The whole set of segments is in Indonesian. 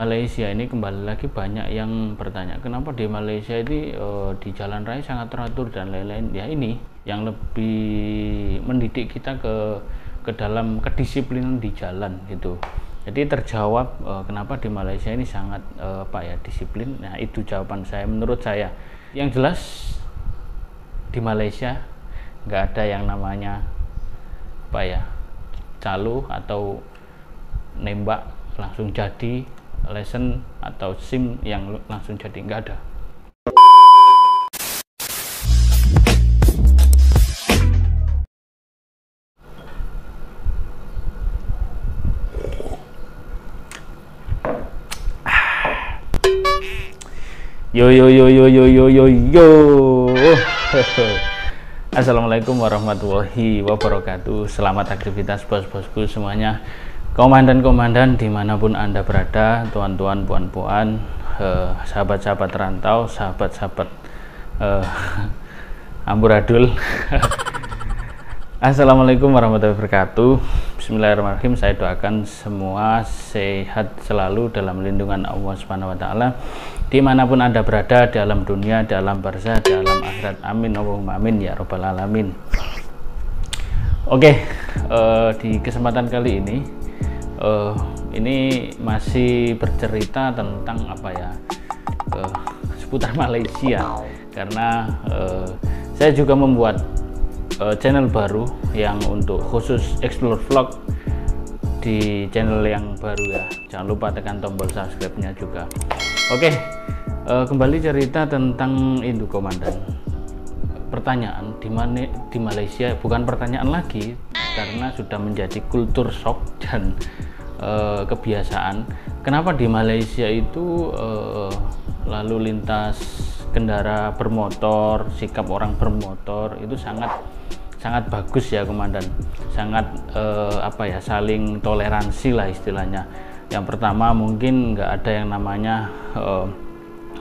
Malaysia ini kembali lagi banyak yang bertanya kenapa di Malaysia ini di jalan raya sangat teratur dan lain-lain. Ya ini yang lebih mendidik kita ke dalam kedisiplinan di jalan gitu. Jadi terjawab kenapa di Malaysia ini sangat disiplin. Nah itu jawaban saya menurut saya. Yang jelas di Malaysia nggak ada yang namanya calo atau nembak langsung jadi lesson atau SIM yang langsung jadi, nggak ada. Yo Assalamualaikum warahmatullahi wabarakatuh. Selamat aktivitas bos-bosku semuanya, komandan-komandan dimanapun anda berada, tuan-tuan, puan-puan, sahabat-sahabat rantau, sahabat-sahabat amburadul. Assalamualaikum warahmatullahi wabarakatuh. Bismillahirrahmanirrahim. Saya doakan semua sehat selalu dalam lindungan Allah Subhanahu wa taala dimanapun anda berada, dalam dunia, dalam barzah, dalam akhirat. Amin Allahumma amin ya rabbal alamin. Oke, di kesempatan kali ini masih bercerita tentang seputar Malaysia, karena saya juga membuat channel baru yang untuk khusus explore vlog di channel yang baru ya. Jangan lupa tekan tombol subscribe-nya juga. Oke, kembali cerita tentang Induk Komandan. Pertanyaan di Malaysia bukan pertanyaan lagi, karena sudah menjadi kultur shock dan kebiasaan. Kenapa di Malaysia itu lalu lintas kendara bermotor, sikap orang bermotor itu sangat bagus ya komandan, sangat saling toleransi lah istilahnya. Yang pertama mungkin nggak ada yang namanya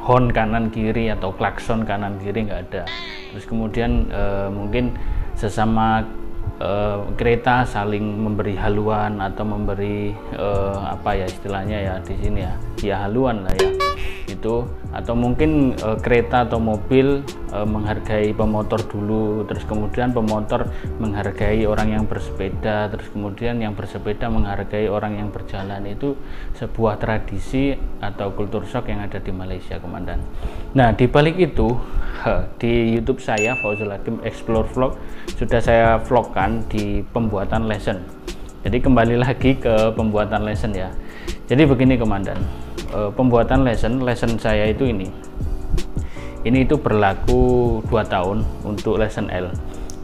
horn kanan kiri atau klakson kanan kiri, nggak ada. Terus kemudian mungkin sesama kereta saling memberi haluan atau memberi istilahnya ya di sini ya haluan lah ya itu, atau mungkin kereta atau mobil menghargai pemotor dulu, terus kemudian pemotor menghargai orang yang bersepeda, terus kemudian yang bersepeda menghargai orang yang berjalan. Itu sebuah tradisi atau kultur shock yang ada di Malaysia komandan. Nah di balik itu di YouTube saya Fauzul Hakim Explore Vlog sudah saya vlogkan di pembuatan lesson. Jadi kembali lagi ke pembuatan lesson ya. Jadi begini komandan, pembuatan lesson saya itu ini itu berlaku 2 tahun untuk lesson L.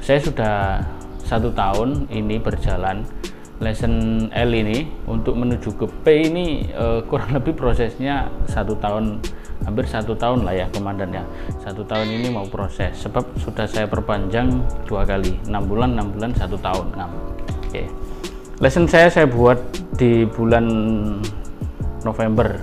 Saya sudah 1 tahun ini berjalan. Lesson L ini untuk menuju ke P ini kurang lebih prosesnya 1 tahun, hampir 1 tahun lah ya komandan ya. 1 tahun ini mau proses, sebab sudah saya perpanjang 2 kali, 6 bulan 1 tahun 6. Oke. Lesson saya buat di bulan November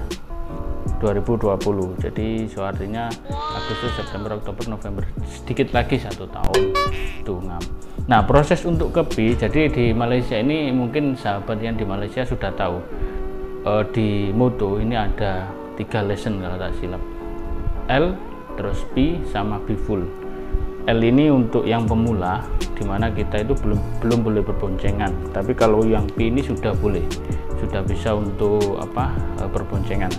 2020, jadi artinya Agustus, September, Oktober, November, sedikit lagi 1 tahun tuh ngam. Nah proses untuk ke B, jadi di Malaysia ini mungkin sahabat yang di Malaysia sudah tahu, di moto ini ada 3 lesson kalau tak silap, L, terus P, sama B full. L ini untuk yang pemula, dimana kita itu belum boleh berboncengan, tapi kalau yang P ini sudah boleh, sudah bisa untuk berboncengan.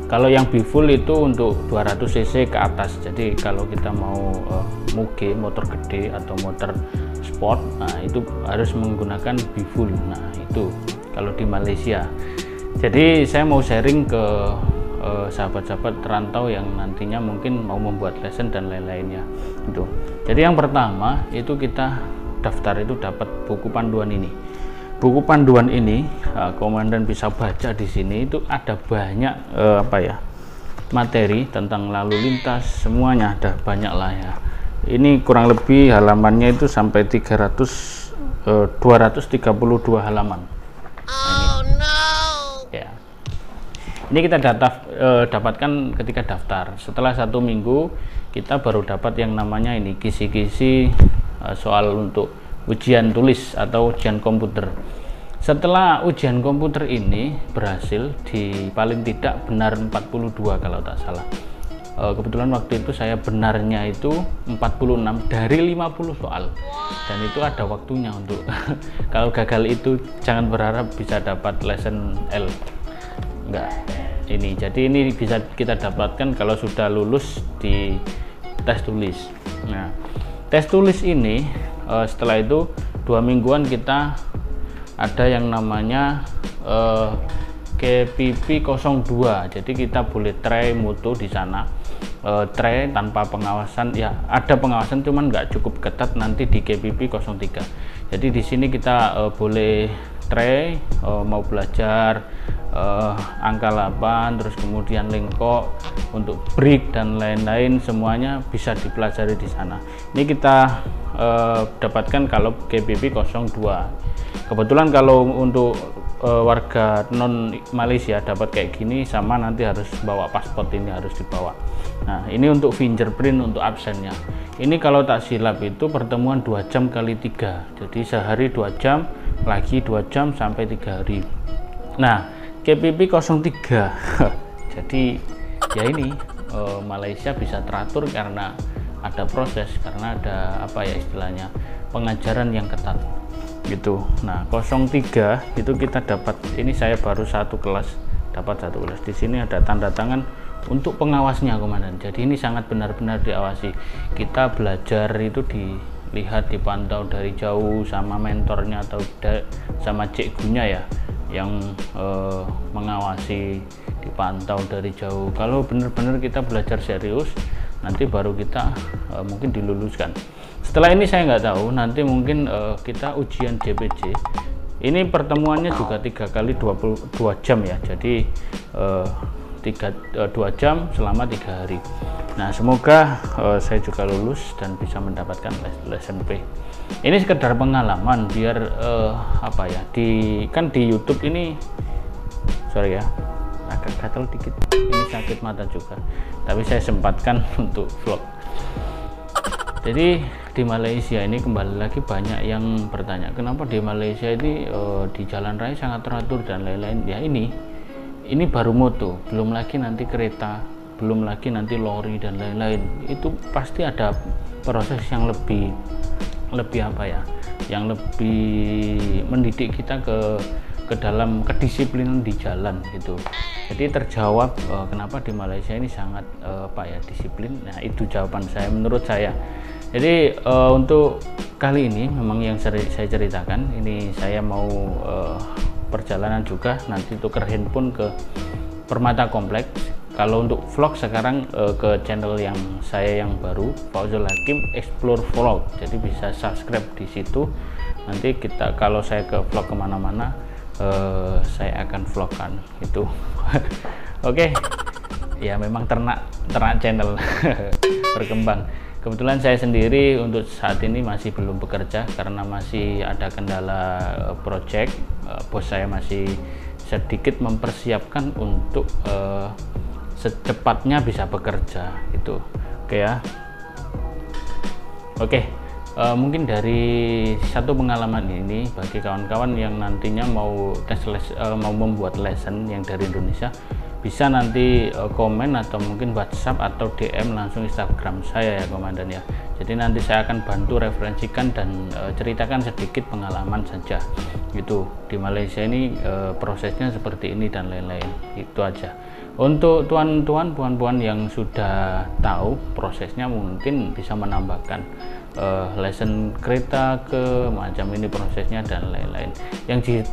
Kalau yang B full itu untuk 200 cc ke atas, jadi kalau kita mau muge, motor gede atau motor sport, nah itu harus menggunakan B full. Nah itu kalau di Malaysia. Jadi saya mau sharing ke sahabat-sahabat rantau yang nantinya mungkin mau membuat lesson dan lain-lainnya itu. Jadi yang pertama itu kita daftar, itu dapat buku panduan ini. Buku panduan ini komandan bisa baca di sini, itu ada banyak materi tentang lalu lintas, semuanya ada banyak lah ya. Ini kurang lebih halamannya itu sampai 232 halaman. Ini kita dapatkan ketika daftar. Setelah 1 minggu kita baru dapat yang namanya ini kisi-kisi soal untuk ujian tulis atau ujian komputer. Setelah ujian komputer ini berhasil di paling tidak benar 42 kalau tak salah. Kebetulan waktu itu saya benarnya itu 46 dari 50 soal. Dan itu ada waktunya untuk kalau gagal itu jangan berharap bisa dapat lesson L. Enggak. Jadi ini bisa kita dapatkan kalau sudah lulus di tes tulis. Nah, tes tulis ini setelah itu 2 mingguan kita ada yang namanya KPP 02. Jadi kita boleh try mutu di sana, try tanpa pengawasan. Ya ada pengawasan cuman nggak cukup ketat nanti di KPP 03. Jadi di sini kita boleh try mau belajar angka 8, terus kemudian lingkok untuk break dan lain-lain, semuanya bisa dipelajari di sana. Ini kita dapatkan kalau KPP 02. Kebetulan kalau untuk warga non Malaysia dapat kayak gini sama nanti harus bawa paspor, ini harus dibawa. Nah, ini untuk fingerprint untuk absennya. Ini kalau tak silap itu pertemuan 2 jam kali 3. Jadi sehari 2 jam, lagi 2 jam sampai 3 hari. Nah, KPP 03. Jadi ya ini Malaysia bisa teratur karena ada proses, karena ada apa ya istilahnya, pengajaran yang ketat gitu. Nah, 03 itu kita dapat, ini saya baru dapat satu kelas. Di sini ada tanda tangan untuk pengawasnya komandan. Jadi ini sangat benar-benar diawasi. Kita belajar itu dilihat, dipantau dari jauh sama mentornya atau sama cikgunya ya, yang mengawasi, dipantau dari jauh. Kalau benar-benar kita belajar serius, nanti baru kita mungkin diluluskan. Setelah ini saya nggak tahu, nanti mungkin kita ujian JPJ. Ini pertemuannya juga 3 kali 22 jam ya, jadi 2 jam selama 3 hari. Nah, semoga saya juga lulus dan bisa mendapatkan lesson P. Ini sekedar pengalaman biar apa ya, kan di YouTube ini, sorry ya, agak gatal dikit, ini sakit mata juga, tapi saya sempatkan untuk vlog. Jadi di Malaysia ini kembali lagi banyak yang bertanya kenapa di Malaysia ini di jalan raya sangat teratur dan lain-lain. Ya ini baru moto, belum lagi nanti kereta, belum lagi nanti lori dan lain-lain. Itu pasti ada proses yang lebih apa ya, yang lebih mendidik kita ke dalam kedisiplinan di jalan gitu. Jadi terjawab kenapa di Malaysia ini sangat apa ya, disiplin. Nah, itu jawaban saya menurut saya. Jadi untuk kali ini memang yang saya ceritakan ini, saya mau perjalanan juga nanti tuker handphone ke Permata Kompleks. Kalau untuk vlog sekarang ke channel yang saya yang baru, Fauzul Hakim Explore Vlog. Jadi bisa subscribe di situ. Nanti kita kalau saya ke vlog kemana-mana, saya akan vlogkan itu. Oke. Ya memang ternak channel berkembang. Kebetulan saya sendiri untuk saat ini masih belum bekerja karena masih ada kendala project. Bos saya masih sedikit mempersiapkan untuk secepatnya bisa bekerja gitu. Oke ya. Oke. Mungkin dari satu pengalaman ini bagi kawan-kawan yang nantinya mau mau membuat lesson yang dari Indonesia, bisa nanti komen atau mungkin WhatsApp atau DM langsung Instagram saya ya komandan ya. Jadi nanti saya akan bantu referensikan dan ceritakan sedikit pengalaman saja gitu. Di Malaysia ini prosesnya seperti ini dan lain-lain. Itu aja. Untuk tuan-tuan, puan-puan yang sudah tahu prosesnya mungkin bisa menambahkan lesson kereta ke macam ini prosesnya dan lain-lain.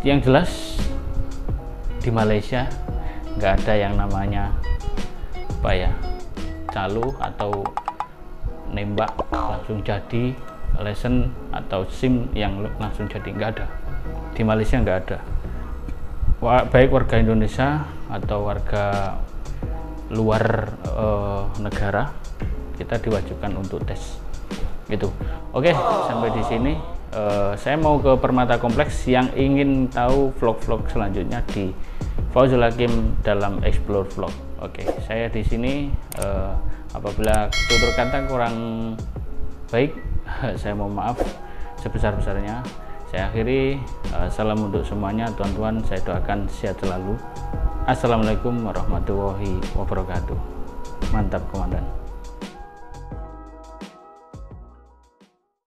Yang jelas di Malaysia nggak ada yang namanya apa ya, calo atau nembak langsung jadi lesson atau SIM yang langsung jadi, nggak ada. Di Malaysia nggak ada. Baik warga Indonesia atau warga luar negara, kita diwajibkan untuk tes gitu. Oke, sampai di sini saya mau ke Permata Kompleks. Yang ingin tahu vlog-vlog selanjutnya di Fauzul Hakim dalam Explore Vlog. Oke, saya di sini apabila tutur kata kurang baik, saya mohon maaf sebesar-besarnya. Saya akhiri, salam untuk semuanya teman-teman, saya doakan sehat selalu. Assalamualaikum warahmatullahi wabarakatuh. Mantap komandan.